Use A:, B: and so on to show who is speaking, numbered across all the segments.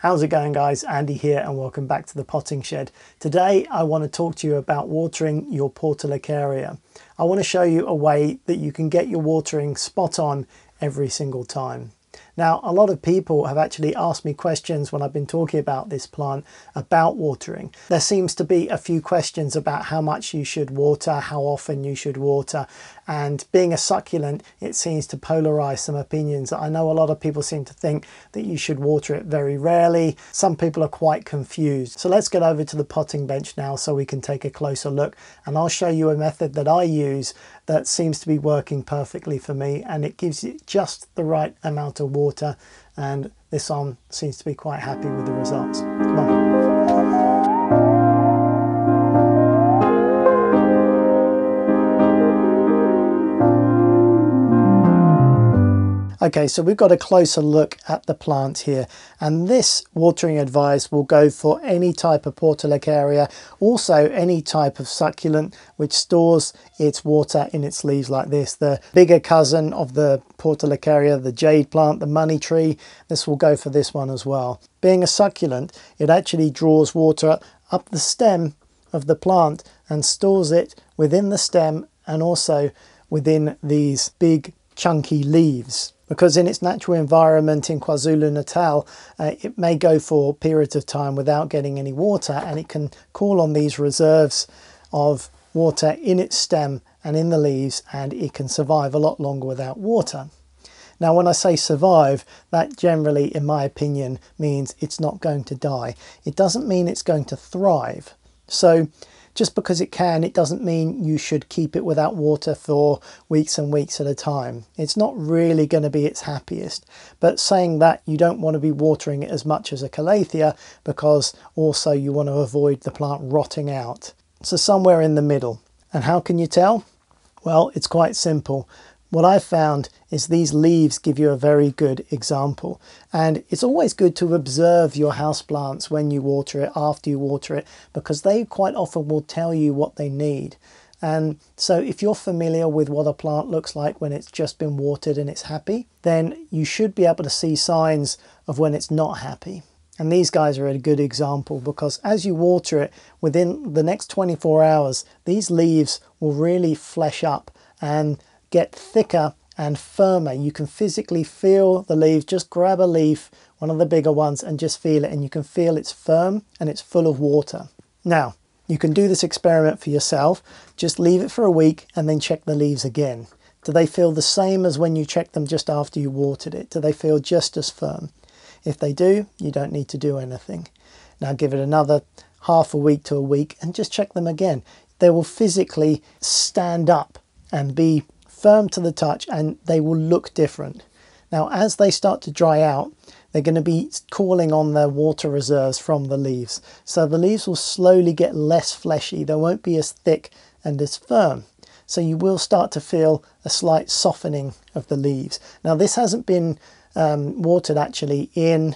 A: How's it going, guys? Andy here and welcome back to the potting shed. Today I want to talk to you about watering your Portulacaria. I want to show you a way that you can get your watering spot on every single time. Now, a lot of people have actually asked me questions when I've been talking about this plant about watering. There seems to be a few questions about how much you should water, how often you should water, and being a succulent, it seems to polarize some opinions. I know a lot of people seem to think that you should water it very rarely. Some people are quite confused. So let's get over to the potting bench now so we can take a closer look, and I'll show you a method that I use that seems to be working perfectly for me, and it gives you just the right amount of water, and this one seems to be quite happy with the results. Come on. Okay, so we've got a closer look at the plant here, and this watering advice will go for any type of Portulacaria, also any type of succulent which stores its water in its leaves like this. The bigger cousin of the Portulacaria, the jade plant, the money tree, this will go for this one as well. Being a succulent, it actually draws water up the stem of the plant and stores it within the stem and also within these big chunky leaves. Because in its natural environment in KwaZulu-Natal, it may go for periods of time without getting any water, and it can call on these reserves of water in its stem and in the leaves, and it can survive a lot longer without water. Now, when I say survive, that generally, in my opinion, means it's not going to die. It doesn't mean it's going to thrive. So just because it can, it doesn't mean you should keep it without water for weeks and weeks at a time. It's not really going to be its happiest. But saying that, you don't want to be watering it as much as a calathea, because also you want to avoid the plant rotting out. So somewhere in the middle. And how can you tell? Well, it's quite simple. What I've found is these leaves give you a very good example, and it's always good to observe your houseplants when you water it, after you water it, because they quite often will tell you what they need. And so if you're familiar with what a plant looks like when it's just been watered and it's happy, then you should be able to see signs of when it's not happy. And these guys are a good example, because as you water it, within the next 24 hours, these leaves will really flesh up and get thicker and firmer. You can physically feel the leaves. Just grab a leaf, one of the bigger ones, and just feel it, and you can feel it's firm and it's full of water. Now, you can do this experiment for yourself. Just leave it for a week and then check the leaves again. Do they feel the same as when you checked them just after you watered it? Do they feel just as firm? If they do, you don't need to do anything. Now give it another half a week to a week and just check them again. They will physically stand up and be firm to the touch, and they will look different. Now, as they start to dry out, they're going to be calling on their water reserves from the leaves. So the leaves will slowly get less fleshy. They won't be as thick and as firm. So you will start to feel a slight softening of the leaves. Now, this hasn't been watered actually in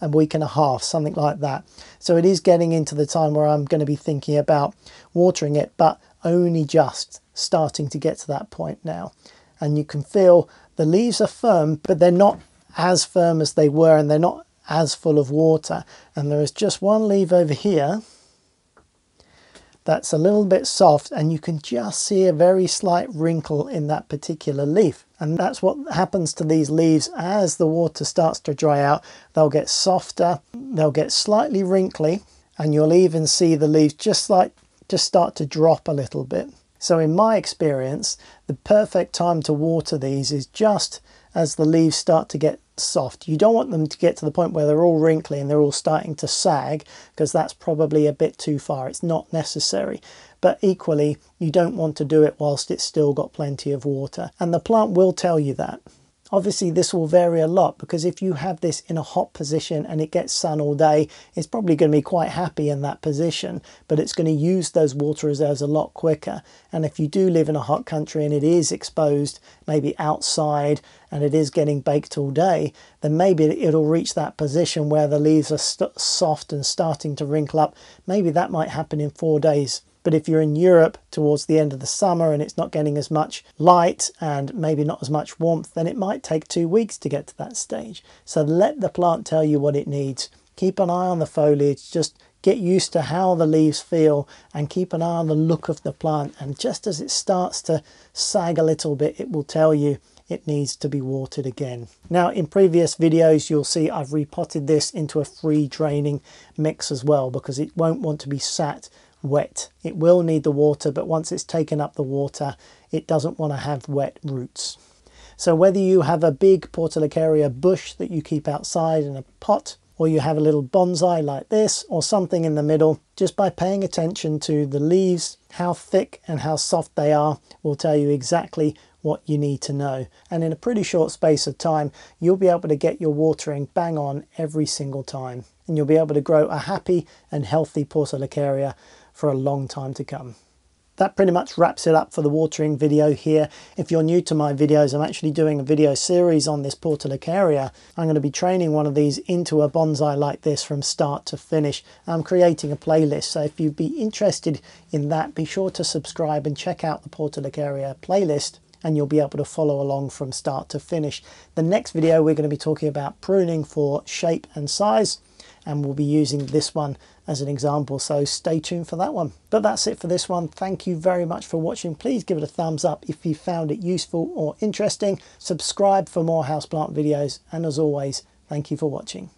A: a week and a half, something like that. So it is getting into the time where I'm going to be thinking about watering it, but only just starting to get to that point now. And you can feel the leaves are firm, but they're not as firm as they were, and they're not as full of water. And there is just one leaf over here that's a little bit soft, and you can just see a very slight wrinkle in that particular leaf. And that's what happens to these leaves as the water starts to dry out. They'll get softer, they'll get slightly wrinkly, and you'll even see the leaves just start to drop a little bit. So in my experience, the perfect time to water these is just as the leaves start to get soft. You don't want them to get to the point where they're all wrinkly and they're all starting to sag, because that's probably a bit too far. It's not necessary. But equally, you don't want to do it whilst it's still got plenty of water. And the plant will tell you that. Obviously, this will vary a lot, because if you have this in a hot position and it gets sun all day, it's probably going to be quite happy in that position, but it's going to use those water reserves a lot quicker. And if you do live in a hot country and it is exposed, maybe outside, and it is getting baked all day, then maybe it'll reach that position where the leaves are soft and starting to wrinkle up. Maybe that might happen in 4 days. But if you're in Europe towards the end of the summer and it's not getting as much light and maybe not as much warmth, then it might take 2 weeks to get to that stage. So let the plant tell you what it needs. Keep an eye on the foliage, just get used to how the leaves feel and keep an eye on the look of the plant, and just as it starts to sag a little bit, it will tell you it needs to be watered again. Now, in previous videos you'll see I've repotted this into a free draining mix as well, because it won't want to be sat wet. It will need the water, but once it's taken up the water it doesn't want to have wet roots. So whether you have a big Portulacaria bush that you keep outside in a pot, or you have a little bonsai like this, or something in the middle, just by paying attention to the leaves, how thick and how soft they are will tell you exactly what you need to know. And in a pretty short space of time, you'll be able to get your watering bang on every single time. And you'll be able to grow a happy and healthy Portulacaria for a long time to come. That pretty much wraps it up for the watering video here. If you're new to my videos, I'm actually doing a video series on this Portulacaria. I'm going to be training one of these into a bonsai like this from start to finish. I'm creating a playlist, so if you'd be interested in that, be sure to subscribe and check out the Portulacaria playlist, and you'll be able to follow along from start to finish. The next video we're going to be talking about pruning for shape and size, and we'll be using this one as an example, so stay tuned for that one. But that's it for this one. Thank you very much for watching. Please give it a thumbs up if you found it useful or interesting. Subscribe for more houseplant videos, and as always, thank you for watching.